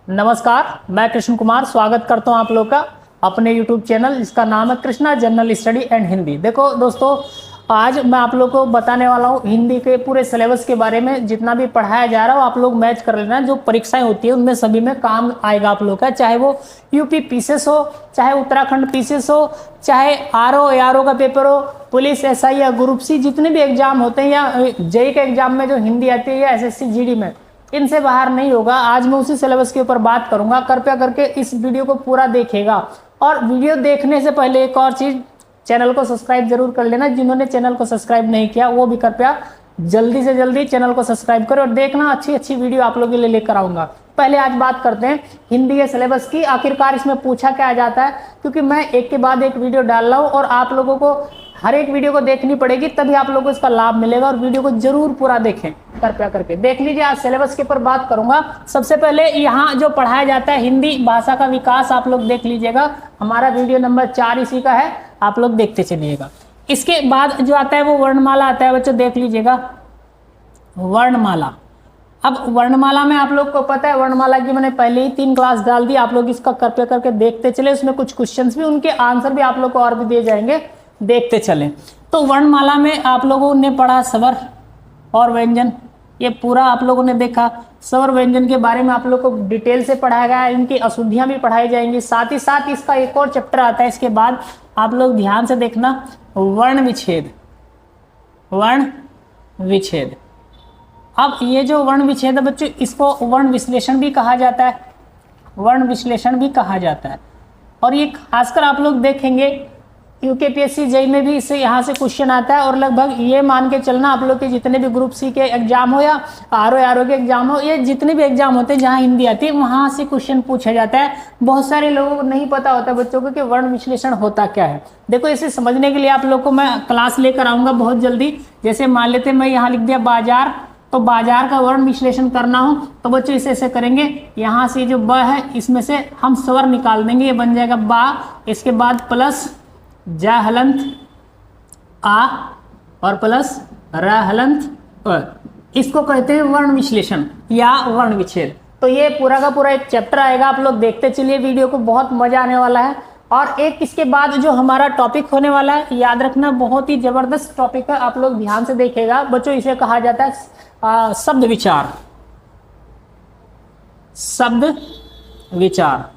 नमस्कार, मैं कृष्ण कुमार स्वागत करता हूं आप लोग का अपने YouTube चैनल जिसका नाम है Krishna general study and Hindi. देखो दोस्तों, आज मैं आप लोग को बताने वाला हूं हिंदी के पूरे सिलेबस के बारे में। जितना भी पढ़ाया जा रहा हो आप लोग मैच कर लेना। जो परीक्षाएं होती है उनमें सभी में काम आएगा आप लोग का, चाहे वो यूपी पीसीएस हो, चाहे उत्तराखंड पीसीएस हो, चाहे आरओ एआरओ का पेपर हो, पुलिस एसआई या ग्रुप सी, जितने भी एग्जाम होते हैं या जेई के एग्जाम में जो हिंदी आती है या एसएससी जीडी में, इनसे बाहर नहीं होगा। आज मैं उसी सिलेबस के ऊपर बात करूंगा। कृपया करके इस वीडियो को पूरा देखिएगा। और वीडियो देखने से पहले एक और चीज, चैनल को सब्सक्राइब जरूर कर लेना। जिन्होंने चैनल को सब्सक्राइब नहीं किया वो भी कृपया जल्दी से जल्दी चैनल को सब्सक्राइब करें और देखना अच्छी अच्छी वीडियो आप लोगों के लिए लेकर आऊंगा। पहले आज बात करते हैं हिंदी के सिलेबस की। आखिरकार इसमें पूछा क्या जाता है, क्योंकि मैं एक के बाद एक वीडियो डाल रहा हूं और आप लोगों को हर एक वीडियो को देखनी पड़ेगी, तभी आप लोगों को इसका लाभ मिलेगा। और वीडियो को जरूर पूरा देखें, कृपया करके देख लीजिए। आज सिलेबस के ऊपर बात करूंगा। सबसे पहले यहाँ जो पढ़ाया जाता है हिंदी भाषा का विकास, आप लोग देख लीजिएगा। हमारा वीडियो नंबर 4 इसी का है, आप लोग देखते चलिएगा। इसके बाद जो आता है वो वर्णमाला आता है बच्चों, देख लीजिएगा। वर्णमाला, अब वर्णमाला में आप लोग को पता है वर्णमाला की मैंने पहले ही 3 क्लास डाल दी। आप लोग इसका कृपया करके देखते चले। उसमें कुछ क्वेश्चंस भी, उनके आंसर भी आप लोग को और भी दिए जाएंगे, देखते चलें। तो वर्णमाला में आप लोगों ने पढ़ा स्वर और व्यंजन, ये पूरा आप लोगों ने देखा। स्वर व्यंजन के बारे में आप लोग को डिटेल से पढ़ाया गया है, इनकी अशुद्धियां भी पढ़ाई जाएंगी। साथ ही साथ इसका एक और चैप्टर आता है इसके बाद, आप लोग ध्यान से देखना, वर्ण विच्छेद। वर्ण विच्छेद, अब ये जो वर्ण विच्छेद है बच्चों, इसको वर्ण विश्लेषण भी कहा जाता है। वर्ण विश्लेषण भी कहा जाता है। और ये खासकर आप लोग देखेंगे यूकेपीएससी जेई में भी इससे यहाँ से क्वेश्चन आता है। और लगभग ये मान के चलना आप लोग के जितने भी ग्रुप सी के एग्जाम हो या आरओ के एग्जाम हो, ये जितने भी एग्जाम होते हैं जहाँ हिंदी आती है वहाँ से क्वेश्चन पूछा जाता है। बहुत सारे लोगों को नहीं पता होता बच्चों को कि वर्ण विश्लेषण होता क्या है। देखो, इसे समझने के लिए आप लोग को मैं क्लास लेकर आऊँगा बहुत जल्दी। जैसे मान लेते मैं यहाँ लिख दिया बाजार, तो बाजार का वर्ण विश्लेषण करना हो तो बच्चों इसे ऐसे करेंगे। यहाँ से जो ब है इसमें से हम स्वर निकाल देंगे, ये बन जाएगा बा। इसके बाद प्लस जा हलंत आ और प्लस र हलंत अ, इसको कहते हैं वर्ण विश्लेषण या वर्ण विच्छेद। तो ये पूरा का पूरा एक चैप्टर आएगा, आप लोग देखते चलिए वीडियो को, बहुत मजा आने वाला है। और एक इसके बाद जो हमारा टॉपिक होने वाला है, याद रखना बहुत ही जबरदस्त टॉपिक है, आप लोग ध्यान से देखिएगा बच्चों। इसे कहा जाता है शब्द विचार। शब्द विचार,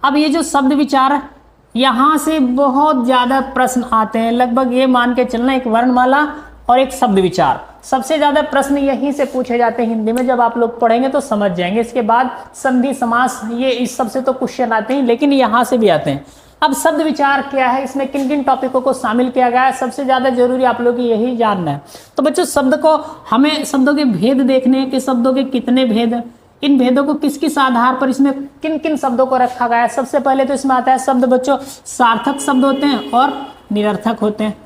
अब ये जो शब्द विचार है यहां से बहुत ज्यादा प्रश्न आते हैं। लगभग ये मान के चलना, एक वर्णमाला और एक शब्द विचार, सबसे ज्यादा प्रश्न यहीं से पूछे जाते हैं हिंदी में। जब आप लोग पढ़ेंगे तो समझ जाएंगे। इसके बाद संधि समास, ये इस सबसे तो क्वेश्चन आते हैं, लेकिन यहाँ से भी आते हैं। अब शब्द विचार क्या है, इसमें किन किन टॉपिकों को शामिल किया गया है, सबसे ज्यादा जरूरी आप लोग को यही जानना है। तो बच्चों, शब्द को हमें शब्दों के भेद देखने हैं कि शब्दों के कितने भेद हैं, इन भेदों को किस किस आधार पर इसमें किन किन शब्दों को रखा गया है। सबसे पहले तो इसमें आता है शब्द बच्चों, सार्थक शब्द होते हैं और निरर्थक होते हैं।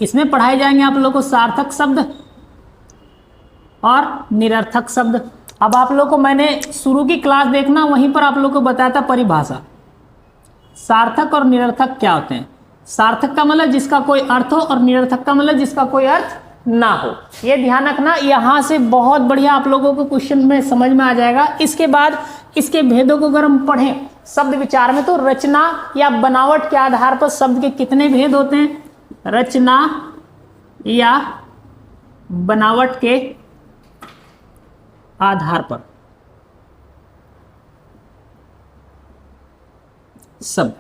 इसमें पढ़ाए जाएंगे आप लोगों को सार्थक शब्द और निरर्थक शब्द। अब आप लोगों को मैंने शुरू की क्लास देखना, वहीं पर आप लोगों को बताया था परिभाषा, सार्थक और निरर्थक क्या होते हैं। सार्थक का मतलब जिसका कोई अर्थ हो और निरर्थक का मतलब जिसका कोई अर्थ ना हो। ये ध्यान रखना, यहां से बहुत बढ़िया आप लोगों को क्वेश्चन में समझ में आ जाएगा। इसके बाद इसके भेदों को अगर हम पढ़ें शब्द विचार में, तो रचना या बनावट के आधार पर शब्द के कितने भेद होते हैं। रचना या बनावट के आधार पर शब्द,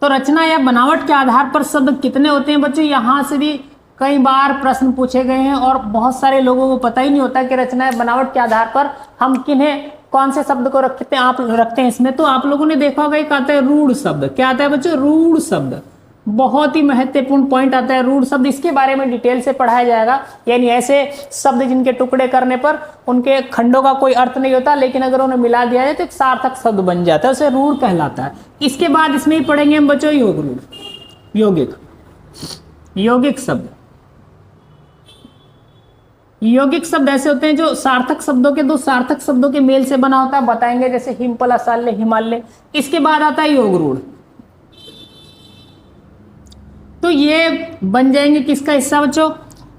तो रचना या बनावट के आधार पर शब्द कितने होते हैं बच्चों, यहां से भी कई बार प्रश्न पूछे गए हैं। और बहुत सारे लोगों को पता ही नहीं होता कि रचना या बनावट के आधार पर हम किन्हें कौन से शब्द को रखते हैं, आप रखते हैं इसमें। तो आप लोगों ने देखा होगा एक आता है रूढ़ शब्द। क्या आता है बच्चों, रूढ़ शब्द। बहुत ही महत्वपूर्ण पॉइंट आता है रूढ़ शब्द। इसके बारे में डिटेल से पढ़ाया जाएगा। यानी ऐसे शब्द जिनके टुकड़े करने पर उनके खंडों का कोई अर्थ नहीं होता, लेकिन अगर उन्हें मिला दिया जाए तो एक सार्थक शब्द बन जाता है, उसे रूढ़ कहलाता है। इसके बाद इसमें ही पढ़ेंगे हम बच्चों योग रूढ़, यौगिक। यौगिक शब्द, यौगिक शब्द ऐसे होते हैं जो सार्थक शब्दों के, दो सार्थक शब्दों के मेल से बना होता है, बताएंगे जैसे हिमपल, असाल्य, हिमालय। इसके बाद आता है योग रूढ़। तो ये बन जाएंगे किसका हिस्सा बच्चों,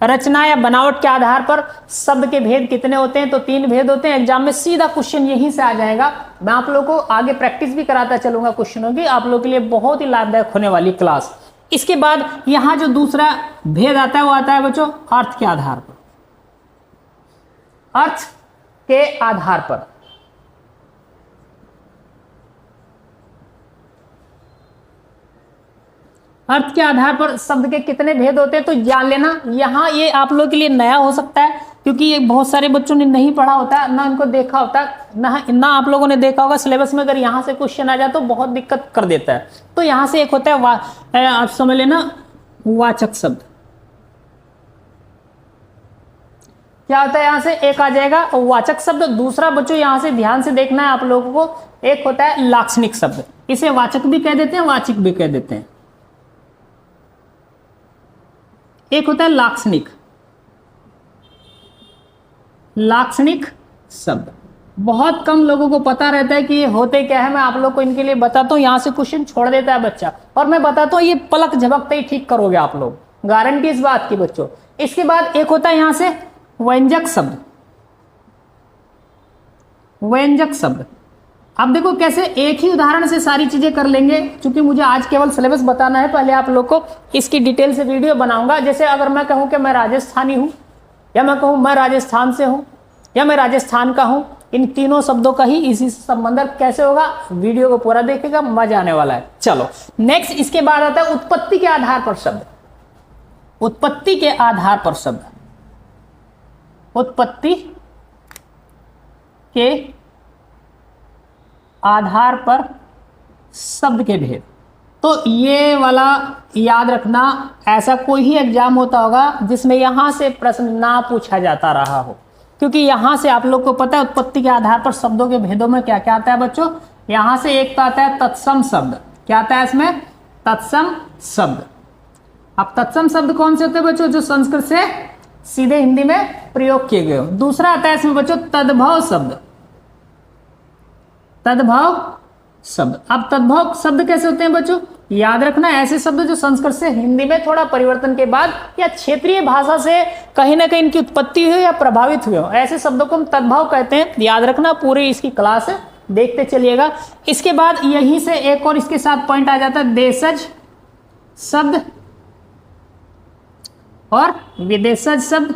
रचना या बनावट के आधार पर शब्द के भेद कितने होते हैं? तो 3 भेद होते हैं। एग्जाम में सीधा क्वेश्चन यहीं से आ जाएगा। मैं आप लोगों को आगे प्रैक्टिस भी कराता चलूंगा क्वेश्चनों की, आप लोगों के लिए बहुत ही लाभदायक होने वाली क्लास। इसके बाद यहां जो दूसरा भेद आता है वो आता है बच्चों अर्थ के आधार पर। अर्थ के आधार पर अर्थ के आधार पर शब्द के कितने भेद होते हैं तो जान लेना। यहाँ ये आप लोगों के लिए नया हो सकता है क्योंकि ये बहुत सारे बच्चों ने नहीं पढ़ा होता है, ना इनको देखा होता है, ना आप लोगों ने देखा होगा सिलेबस में। अगर यहाँ से क्वेश्चन आ जाए तो बहुत दिक्कत कर देता है। तो यहाँ से एक होता है आप समझ लेना वाचक शब्द। क्या होता है? यहाँ से एक आ जाएगा वाचक शब्द। दूसरा बच्चों यहाँ से ध्यान से देखना है आप लोगों को, एक होता है लाक्षणिक शब्द। इसे वाचक भी कह देते हैं, वाचिक भी कह देते हैं। एक होता है लाक्षणिक शब्द। बहुत कम लोगों को पता रहता है कि ये होते क्या है। मैं आप लोग को इनके लिए बताता हूँ। यहाँ से क्वेश्चन छोड़ देता है बच्चा और मैं बताता हूँ ये पलक झपकते ही ठीक करोगे आप लोग, गारंटी इस बात की बच्चों। इसके बाद एक होता है यहाँ से व्यंजक शब्द। व्यंजक शब्द अब देखो कैसे, एक ही उदाहरण से सारी चीजें कर लेंगे। क्योंकि मुझे आज केवल सिलेबस बताना है, पहले आप लोग को इसकी डिटेल से वीडियो बनाऊंगा। जैसे अगर मैं कहूं कि मैं राजस्थानी हूं, या मैं कहूं मैं राजस्थान से हूं, या मैं राजस्थान का हूं, इन तीनों शब्दों का ही इसी से संबंध कैसे होगा, वीडियो को पूरा देखेगा, मजा आने वाला है। चलो नेक्स्ट, इसके बाद आता है उत्पत्ति के आधार पर शब्द। उत्पत्ति के आधार पर शब्द, उत्पत्ति के आधार पर शब्द के भेद। तो ये वाला याद रखना, ऐसा कोई ही एग्जाम होता होगा जिसमें यहां से प्रश्न ना पूछा जाता रहा हो, क्योंकि यहां से आप लोग को पता है उत्पत्ति के आधार पर शब्दों के भेदों में क्या क्या आता है बच्चों। यहां से एक तो आता है तत्सम शब्द। क्या आता है इसमें? तत्सम शब्द। अब तत्सम शब्द कौन से होते हैं बच्चों? जो संस्कृत से सीधे हिंदी में प्रयोग किए गए हो। दूसरा आता है इसमें बच्चों तद्भव शब्द। तद्भव शब्द। अब तद्भव शब्द कैसे होते हैं बच्चों? याद रखना, ऐसे शब्द जो संस्कृत से हिंदी में थोड़ा परिवर्तन के बाद या क्षेत्रीय भाषा से कहीं ना कहीं इनकी उत्पत्ति हुई या प्रभावित हुए हो, ऐसे शब्दों को हम तद्भव कहते हैं। याद रखना, पूरी इसकी क्लास है, देखते चलिएगा। इसके बाद यहीं से एक और इसके साथ पॉइंट आ जाता है देशज शब्द और विदेशज शब्द।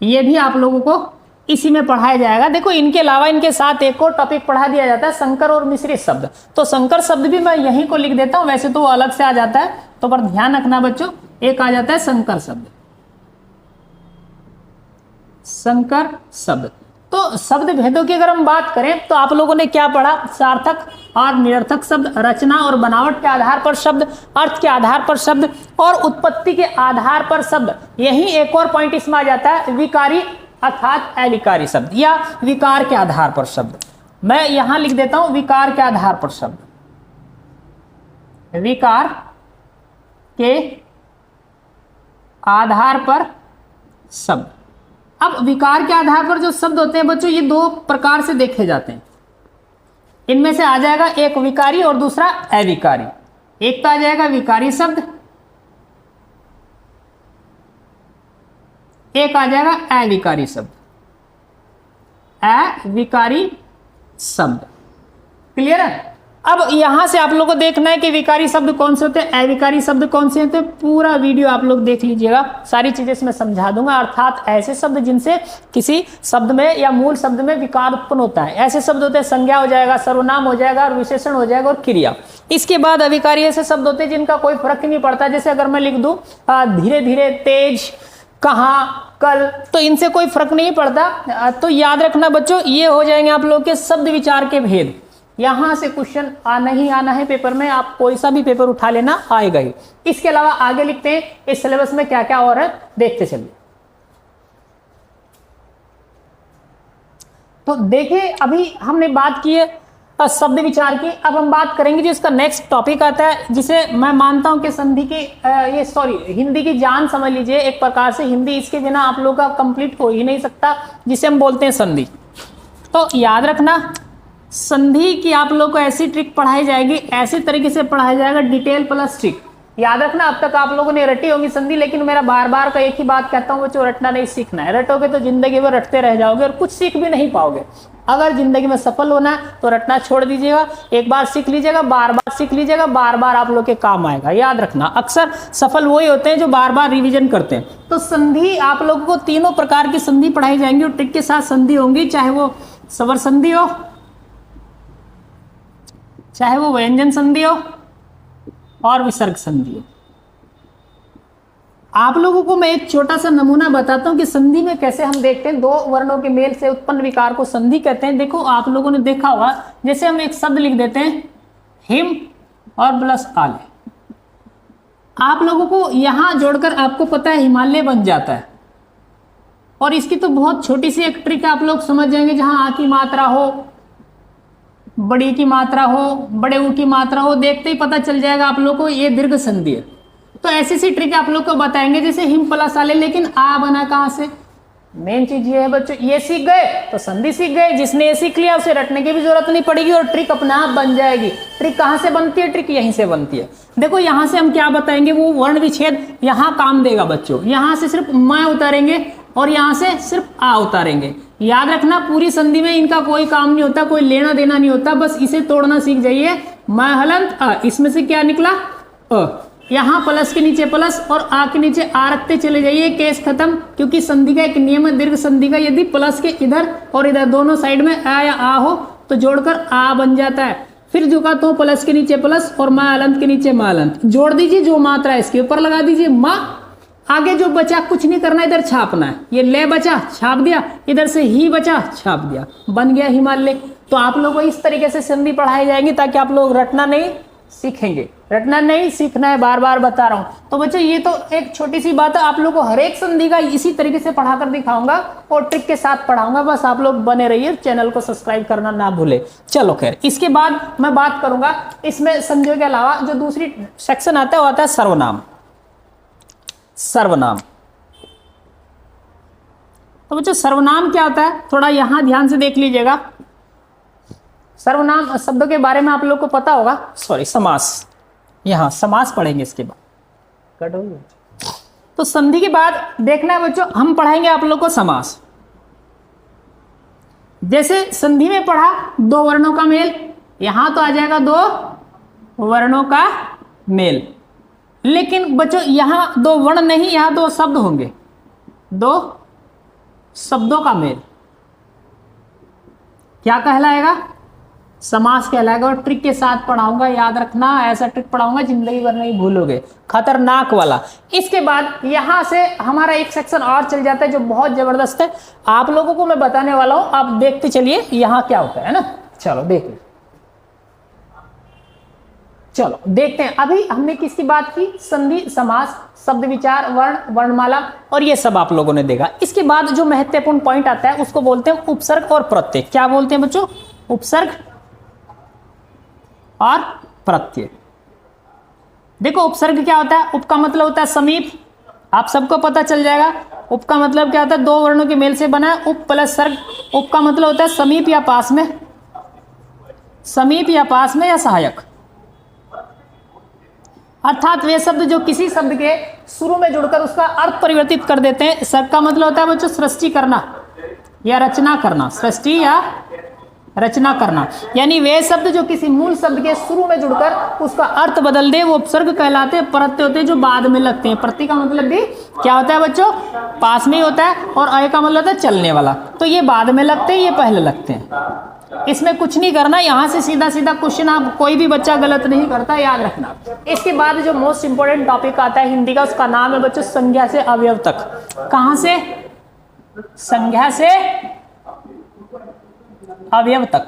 ये भी आप लोगों को इसी में पढ़ाया जाएगा। देखो इनके अलावा इनके साथ एक और टॉपिक पढ़ा दिया जाता है संकर और मिश्रित शब्द। तो संकर शब्द भी मैं यहीं को लिख देता हूं, वैसे तो वो अलग से आ जाता है, तो पर ध्यान रखना बच्चों, एक आ जाता है संकर शब्द। संकर शब्द। तो शब्द भेदों की अगर हम बात करें तो आप लोगों ने क्या पढ़ा? सार्थक और निरर्थक शब्द, रचना और बनावट के आधार पर शब्द, अर्थ के आधार पर शब्द और उत्पत्ति के आधार पर शब्द। यही एक और पॉइंट इसमें आ जाता है विकारी अर्थात अविकारी शब्द या विकार के आधार पर शब्द। मैं यहां लिख देता हूं विकार के आधार पर शब्द। विकार के आधार पर शब्द। अब विकार के आधार पर जो शब्द होते हैं बच्चों, ये दो प्रकार से देखे जाते हैं। इनमें से आ जाएगा एक विकारी और दूसरा अविकारी। एक तो आ जाएगा विकारी शब्द, एक आ जाएगा अविकारी शब्द। अविकारी शब्द, क्लियर है? अब यहां से आप लोगों को देखना है कि विकारी शब्द कौन से होते हैं, अविकारी शब्द कौन से होते हैं। पूरा वीडियो आप लोग देख लीजिएगा, सारी चीजें इसमें समझा दूंगा। अर्थात ऐसे शब्द जिनसे किसी शब्द में या मूल शब्द में विकार उत्पन्न होता है, ऐसे शब्द होते हैं। संज्ञा हो जाएगा, सर्वनाम हो जाएगा और विशेषण हो जाएगा और क्रिया। इसके बाद अविकारी ऐसे शब्द होते हैं जिनका कोई फर्क नहीं पड़ता। जैसे अगर मैं लिख दूं धीरे धीरे, तेज, कहाँ, कल, तो इनसे कोई फर्क नहीं पड़ता। तो याद रखना बच्चों, ये हो जाएंगे आप लोग के शब्द विचार के भेद। यहां से क्वेश्चन आना ही आना है पेपर में, आप कोई सा भी पेपर उठा लेना, आएगा ही। इसके अलावा आगे लिखते हैं इस सिलेबस में क्या क्या और है, देखते चलिए। तो देखिए अभी हमने बात की है शब्द विचार की। अब हम बात करेंगे जो इसका नेक्स्ट टॉपिक आता है, जिसे मैं मानता हूं कि संधि की हिंदी की जान समझ लीजिए एक प्रकार से। हिंदी इसके बिना आप लोग का कंप्लीट हो ही नहीं सकता, जिसे हम बोलते हैं संधि। तो याद रखना, संधि की आप लोग को ऐसी ट्रिक पढ़ाई जाएगी, ऐसे तरीके से पढ़ाया जाएगा, डिटेल प्लस ट्रिक। याद रखना, अब तक आप लोगों ने रटी होंगी संधि, लेकिन मेरा बार बार का एक ही बात कहता हूँ बच्चों, रटना नहीं सीखना है। रटोगे तो जिंदगी भर रटते रह जाओगे और कुछ सीख भी नहीं पाओगे। अगर जिंदगी में सफल होना है तो रटना छोड़ दीजिएगा, एक बार सीख लीजिएगा, बार बार सीख लीजिएगा, बार बार आप लोग के काम आएगा। याद रखना, अक्सर सफल वही होते हैं जो बार बार रिवीजन करते हैं। तो संधि आप लोगों को तीनों प्रकार की संधि पढ़ाई जाएंगी और ट्रिक के साथ संधि होंगी, चाहे वो स्वर संधि हो, चाहे वो व्यंजन संधि हो और विसर्ग संधि हो। आप लोगों को मैं एक छोटा सा नमूना बताता हूं कि संधि में कैसे हम देखते हैं, दो वर्णों के मेल से उत्पन्न विकार को संधि कहते हैं। देखो आप लोगों ने देखा होगा, जैसे हम एक शब्द लिख देते हैं हिम और प्लस आले, आप लोगों को यहां जोड़कर आपको पता है हिमालय बन जाता है। और इसकी तो बहुत छोटी सी एक ट्रिक आप लोग समझ जाएंगे, जहां आ की मात्रा हो, बड़ी की मात्रा हो, बड़े ऊ की मात्रा हो, देखते ही पता चल जाएगा आप लोग को ये दीर्घ संधि है। तो ऐसी सी ट्रिक आप लोग को बताएंगे, जैसे हिम प्लस आले, लेकिन आ बना कहां से? मेन चीज ये है बच्चों, ये सीख गए तो संधि सीख गए। जिसने ये सीख लिया उसे रटने की भी जरूरत नहीं पड़ेगी और ट्रिक अपने आप बन जाएगी। ट्रिक कहां से बनती है? ट्रिक यहीं से बनती है। देखो यहां से हम क्या बताएंगे, वो वर्ण विच्छेद यहां काम देगा बच्चों। यहां से सिर्फ म उतारेंगे और यहां से सिर्फ आ उतारेंगे। याद रखना, पूरी संधि में इनका कोई काम नहीं होता, कोई लेना देना नहीं होता, बस इसे तोड़ना सीख जाइए। म हलंत अ, इसमें से क्या निकला? अ। यहाँ प्लस के नीचे प्लस और आ के नीचे आ रखते चले जाइए, केस खत्म। क्योंकि संधि का एक नियम है दीर्घ संधि का, यदि प्लस के इधर और इधर दोनों साइड में आ या आ हो तो जोड़कर आ बन जाता है। फिर झुका तो प्लस के नीचे प्लस और मा अलंत के नीचे मा अलंत, जोड़ दीजिए, जो मात्रा है इसके ऊपर लगा दीजिए मा। आगे जो बचा कुछ नहीं करना, इधर छापना है। ये ले बचा छाप दिया, इधर से ही बचा छाप दिया, बन गया हिमालय। तो आप लोगों को इस तरीके से संधि पढ़ाई जाएंगी ताकि आप लोग रटना नहीं सीखेंगे। रटना नहीं सीखना है, बार बार बता रहा हूं। तो बच्चों ये तो एक छोटी सी बात है, आप लोग को हर एक संधि का इसी तरीके से पढ़ाकर दिखाऊंगा और ट्रिक के साथ पढ़ाऊंगा। बस आप लोग बने रहिए, चैनल को सब्सक्राइब करना ना भूले। चलो खैर, इसके बाद मैं बात करूंगा इसमें संधियों के अलावा जो दूसरी सेक्शन आता है वो आता है सर्वनाम। सर्वनाम, तो बच्चों सर्वनाम क्या होता है, थोड़ा यहां ध्यान से देख लीजिएगा। सर्वनाम शब्दों के बारे में आप लोग को पता होगा, सॉरी समास, यहां समास पढ़ेंगे इसके बाद। कट हो गया। तो संधि के बाद देखना है बच्चों, हम पढ़ाएंगे आप लोग को समास। जैसे संधि में पढ़ा दो वर्णों का मेल, यहां तो आ जाएगा दो वर्णों का मेल। लेकिन बच्चों यहां दो वर्ण नहीं, यहां दो शब्द होंगे, दो शब्दों का मेल, क्या कहलाएगा? समास कहलाएगा। और ट्रिक के साथ पढ़ाऊंगा, याद रखना, ऐसा ट्रिक पढ़ाऊंगा जिंदगी भर नहीं भूलोगे, खतरनाक वाला। इसके बाद यहां से हमारा एक सेक्शन और चल जाता है जो बहुत जबरदस्त है, आप लोगों को मैं बताने वाला हूं, आप देखते चलिए यहां क्या होता है ना। चलो देखिए, चलो देखते हैं। अभी हमने किसकी बात की? संधि, समास, शब्द विचार, वर्ण, वर्णमाला और ये सब आप लोगों ने देखा। इसके बाद जो महत्वपूर्ण पॉइंट आता है उसको बोलते हैं उपसर्ग और प्रत्यय। क्या बोलते हैं बच्चों? उपसर्ग और प्रत्यय। देखो उपसर्ग क्या होता है? उप का मतलब होता है समीप, आप सबको पता चल जाएगा। उप का मतलब क्या होता है? दो वर्णों के मेल से बना है, उप प्लस सर्ग। उप का मतलब होता है समीप या पास में, समीप या पास में या सहायक। अर्थात वे शब्द जो किसी शब्द के शुरू में जुड़कर उसका अर्थ परिवर्तित कर देते हैं। सर्ग का मतलब होता है बच्चों सृष्टि करना या रचना करना, सृष्टि या रचना करना। यानी वे शब्द जो किसी मूल शब्द के शुरू में जुड़कर उसका अर्थ बदल दे वो उपसर्ग कहलाते हैं। प्रत्यय होते हैं जो बाद में लगते हैं। प्रत्यय का मतलब भी क्या होता है बच्चों? पास में ही होता है। और अय का मतलब होता है चलने वाला। तो ये बाद में लगते हैं, ये पहले लगते हैं। इसमें कुछ नहीं करना, यहाँ से सीधा सीधा क्वेश्चन आप कोई भी बच्चा गलत नहीं करता, याद रखना। इसके बाद जो मोस्ट इंपोर्टेंट टॉपिक आता है हिंदी का, उसका नाम है बच्चों संज्ञा से अवयव तक। कहां से? संज्ञा से अवयव तक।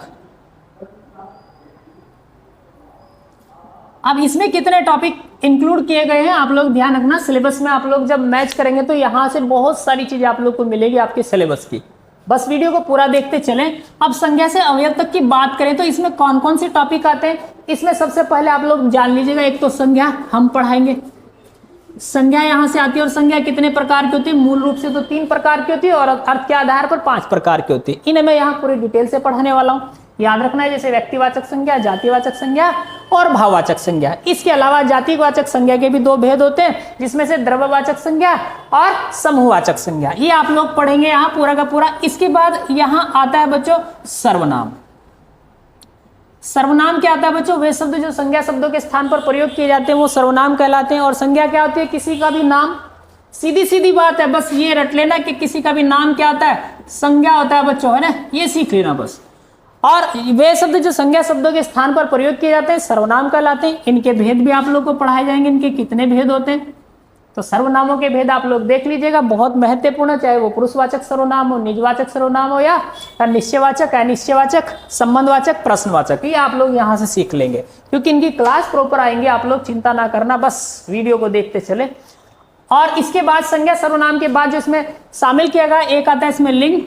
अब इसमें कितने टॉपिक इंक्लूड किए गए हैं आप लोग ध्यान रखना। सिलेबस में आप लोग जब मैच करेंगे तो यहां से बहुत सारी चीजें आप लोग को मिलेगी आपके सिलेबस की। बस वीडियो को पूरा देखते चलें। अब संज्ञा से अवयव तक की बात करें तो इसमें कौन कौन से टॉपिक आते हैं, इसमें सबसे पहले आप लोग जान लीजिएगा। एक तो संज्ञा हम पढ़ाएंगे, संज्ञा यहां से आती है। और संज्ञा कितने प्रकार की होती है? मूल रूप से तो 3 प्रकार की होती है और अर्थ के आधार पर 5 प्रकार की होती है। इन्हें मैं यहाँ पूरी डिटेल से पढ़ाने वाला हूँ, याद रखना है। जैसे व्यक्तिवाचक संज्ञा, जातिवाचक संज्ञा और भाववाचक संज्ञा। इसके अलावा जातिवाचक संज्ञा के भी दो भेद होते हैं, जिसमें से द्रव्यवाचक संज्ञा और समूहवाचक संज्ञा। ये आप लोग पढ़ेंगे यहाँ पूरा का पूरा। इसके बाद यहाँ आता है बच्चों सर्वनाम। सर्वनाम क्या आता है बच्चों? वे शब्द जो संज्ञा शब्दों के स्थान पर प्रयोग किए जाते हैं वो सर्वनाम कहलाते हैं। और संज्ञा क्या होती है? किसी का भी नाम। सीधी सीधी बात है, बस ये रट लेना कि किसी का भी नाम क्या होता है? संज्ञा होता है बच्चों, है ना, ये सीख लेना बस। और वे शब्द जो संज्ञा शब्दों के स्थान पर प्रयोग किए जाते हैं सर्वनाम कहलाते हैं। इनके भेद भी आप लोग को पढ़ाए जाएंगे, इनके कितने भेद होते हैं। तो सर्वनामों के भेद आप लोग देख लीजिएगा, बहुत महत्वपूर्ण, चाहे वो पुरुषवाचक सर्वनाम हो, निजवाचक सर्वनाम हो, या निश्चयवाचक, अनिश्चयवाचक, संबंधवाचक, प्रश्नवाचक, ये आप लोग यहाँ से सीख लेंगे, क्योंकि इनकी क्लास प्रॉपर आएंगे। आप लोग चिंता ना करना, बस वीडियो को देखते चले। और इसके बाद संज्ञा सर्वनाम के बाद जो इसमें शामिल किया गया, एक आता है इसमें लिंग।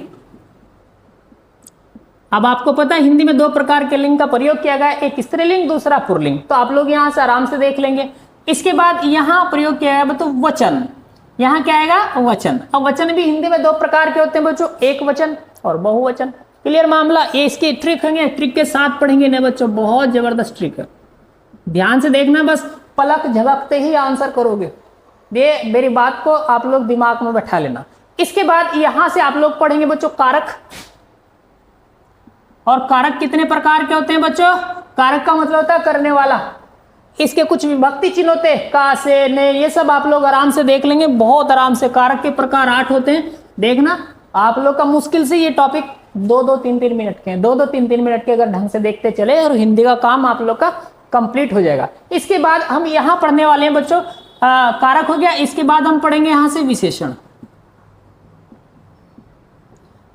अब आपको पता है हिंदी में दो प्रकार के लिंग का प्रयोग किया गया, एक स्त्रीलिंग, दूसरा पुल्लिंग। तो आप लोग यहाँ से आराम से देख लेंगे। इसके बाद यहाँ प्रयोग किया गया तो वचन। यहाँ क्या आएगा? वचन। अब वचन भी हिंदी में दो प्रकार के होते हैं बच्चों, एक वचन और बहुवचन। क्लियर मामला? ये इसकी ट्रिक है, ट्रिक के साथ पढ़ेंगे ना बच्चों, बहुत जबरदस्त ट्रिक है। ध्यान से देखना, बस पलक झपकते ही आंसर करोगे। ये मेरी बात को आप लोग दिमाग में बैठा लेना। इसके बाद यहां से आप लोग पढ़ेंगे बच्चों कारक। और कारक कितने प्रकार के होते हैं बच्चों? कारक का मतलब होता है करने वाला। इसके कुछ विभक्ति चिन्ह होते हैं, का, से, ने, ये सब आप लोग आराम से देख लेंगे, बहुत आराम से। कारक के प्रकार 8 होते हैं। देखना आप लोग का मुश्किल से ये टॉपिक 2-2, 3-3 मिनट के हैं। 2-2, 3-3 मिनट के अगर ढंग से देखते चले और हिंदी का काम आप लोग का कंप्लीट हो जाएगा। इसके बाद हम यहाँ पढ़ने वाले हैं बच्चों, कारक हो गया। इसके बाद हम पढ़ेंगे यहां से विशेषण।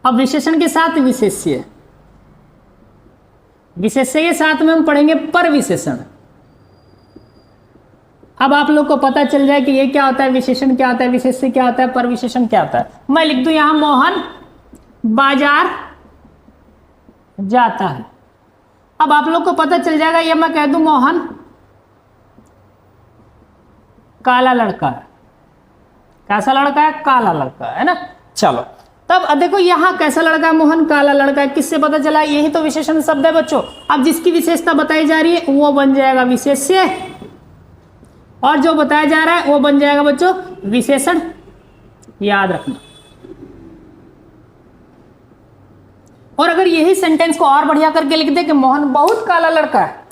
अब विशेषण के साथ विशेष्य, विशेष्य के साथ में हम पढ़ेंगे परविशेषण। अब आप लोग को पता चल जाए कि ये क्या होता है, विशेषण क्या होता है, विशेष्य क्या होता है, परविशेषण क्या होता है। मैं लिख दूं यहां, मोहन बाजार जाता है। अब आप लोग को पता चल जाएगा, ये मैं कह दूं मोहन काला लड़का है। कैसा लड़का है? काला लड़का है ना। चलो तब देखो यहाँ कैसा लड़का है? मोहन काला लड़का है। किससे पता चला? यही तो विशेषण शब्द है बच्चों। अब जिसकी विशेषता बताई जा रही है वो बन जाएगा विशेष्य, और जो बताया जा रहा है वो बन जाएगा बच्चों विशेषण। याद रखना। और अगर यही सेंटेंस को और बढ़िया करके लिख दे कि मोहन बहुत काला लड़का है,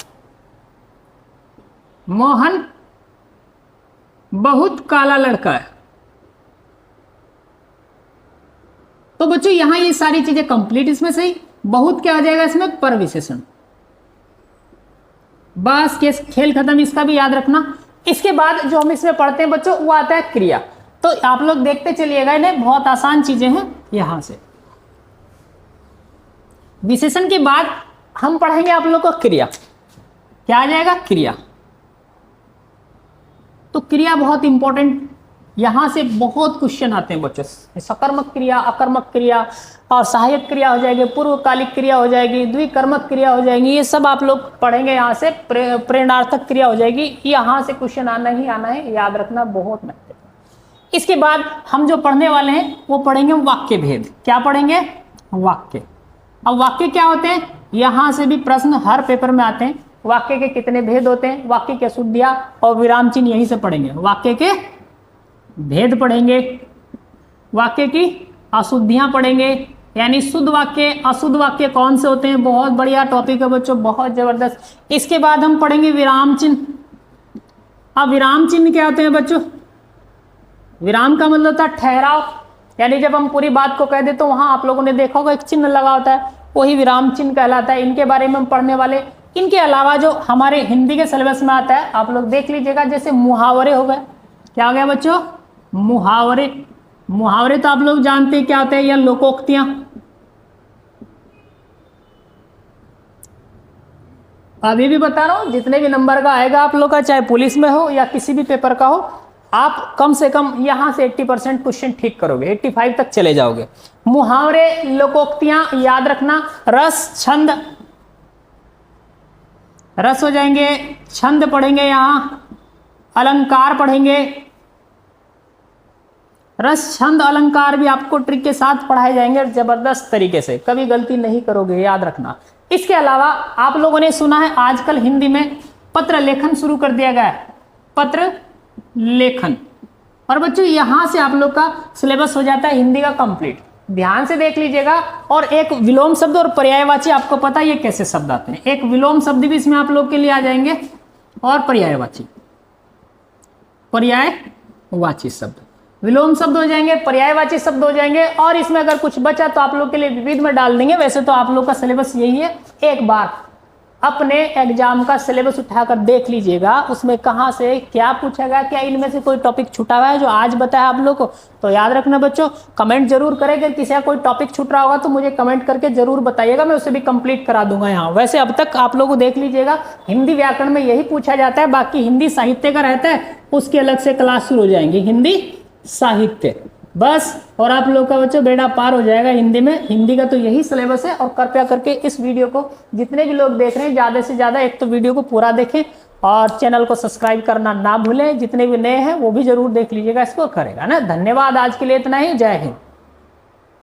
मोहन बहुत काला लड़का है, तो बच्चों यहां ये सारी चीजें कंप्लीट इसमें सही। बहुत क्या आ जाएगा इसमें? परविशेषण। बस केस खेल खत्म, इसका भी याद रखना। इसके बाद जो हम इसमें पढ़ते हैं बच्चों वो आता है क्रिया। तो आप लोग देखते चलिएगा, इन्हें बहुत आसान चीजें हैं। यहां से विशेषण के बाद हम पढ़ेंगे आप लोग को क्रिया। क्या आ जाएगा? क्रिया। तो क्रिया बहुत इंपॉर्टेंट, यहां से बहुत क्वेश्चन आते हैं बच्चों। सकर्मक क्रिया, अकर्मक क्रिया और सहायक क्रिया हो जाएगी, पूर्वकालिक क्रिया हो जाएगी, द्विकर्मक क्रिया हो जाएगी, ये सब आप लोग पढ़ेंगे। यहाँ से प्रेरणार्थक क्रिया हो जाएगी। यहाँ से क्वेश्चन आना ही आना है, याद रखना, बहुत महत्वपूर्ण। इसके बाद हम जो पढ़ने वाले हैं वो पढ़ेंगे वाक्य भेद। क्या पढ़ेंगे? वाक्य। अब वाक्य क्या होते हैं? यहां से भी प्रश्न हर पेपर में आते हैं। वाक्य के कितने भेद होते हैं, वाक्य की अशुद्धियां और विराम चिन्ह, यहीं से पढ़ेंगे। वाक्य के भेद पढ़ेंगे, वाक्य की अशुद्धियां पढ़ेंगे, यानी शुद्ध वाक्य, अशुद्ध वाक्य कौन से होते हैं। बहुत बढ़िया टॉपिक है बच्चों, बहुत जबरदस्त। इसके बाद हम पढ़ेंगे विराम चिन्ह। अब विराम चिन्ह क्या होते हैं बच्चों? विराम का मतलब होता है ठहराव, यानी जब हम पूरी बात को कह दे तो वहां आप लोगों ने देखा होगा एक चिन्ह लगा होता है, वही विराम चिन्ह कहलाता है। इनके बारे में हम पढ़ने वाले। इनके अलावा जो हमारे हिंदी के सिलेबस में आता है आप लोग देख लीजिएगा, जैसे मुहावरे हो गए। क्या हो गया बच्चों? मुहावरे। मुहावरे तो आप लोग जानते हैं क्या होते हैं, या लोकोक्तियां। अभी भी बता रहा हूं, जितने भी नंबर का आएगा आप लोग का, चाहे पुलिस में हो या किसी भी पेपर का हो, आप कम से कम यहां से 80% क्वेश्चन ठीक करोगे, 85 तक चले जाओगे। मुहावरे, लोकोक्तियां याद रखना। रस, छंद, रस हो जाएंगे, छंद पढ़ेंगे, यहां अलंकार पढ़ेंगे। रस, छंद, अलंकार भी आपको ट्रिक के साथ पढ़ाए जाएंगे जबरदस्त तरीके से, कभी गलती नहीं करोगे, याद रखना। इसके अलावा आप लोगों ने सुना है आजकल हिंदी में पत्र लेखन शुरू कर दिया गया है, पत्र लेखन। और बच्चों यहां से आप लोग का सिलेबस हो जाता है हिंदी का कंप्लीट। ध्यान से देख लीजिएगा। और एक विलोम शब्द और पर्यायवाची, आपको पता है ये कैसे शब्द आते हैं। एक विलोम शब्द भी इसमें आप लोग के लिए आ जाएंगे और पर्यायवाची, पर्यायवाची शब्द, विलोम शब्द हो जाएंगे, पर्यायवाची शब्द हो जाएंगे। और इसमें अगर कुछ बचा तो आप लोग के लिए विविध में डाल देंगे। वैसे तो आप लोग का सिलेबस यही है। एक बार अपने एग्जाम का सिलेबस उठाकर देख लीजिएगा, उसमें कहाँ से क्या पूछा गया, क्या इनमें से कोई टॉपिक छूटा हुआ है जो आज बताया आप लोग को। तो याद रखना बच्चों, कमेंट जरूर करें। अगर किसी का कोई टॉपिक छूट रहा होगा तो मुझे कमेंट करके जरूर बताइएगा, मैं उसे भी कंप्लीट करा दूंगा यहाँ। वैसे अब तक आप लोग देख लीजिएगा, हिंदी व्याकरण में यही पूछा जाता है। बाकी हिंदी साहित्य का रहता है, उसकी अलग से क्लास शुरू हो जाएंगी, हिंदी साहित्य बस। और आप लोग का बच्चों बेड़ा पार हो जाएगा हिंदी में। हिंदी का तो यही सिलेबस है। और कृपया करके इस वीडियो को जितने भी लोग देख रहे हैं ज़्यादा से ज़्यादा एक तो वीडियो को पूरा देखें और चैनल को सब्सक्राइब करना ना भूलें। जितने भी नए हैं वो भी जरूर देख लीजिएगा, इसको करेगा ना। धन्यवाद, आज के लिए इतना ही। जय हिंद।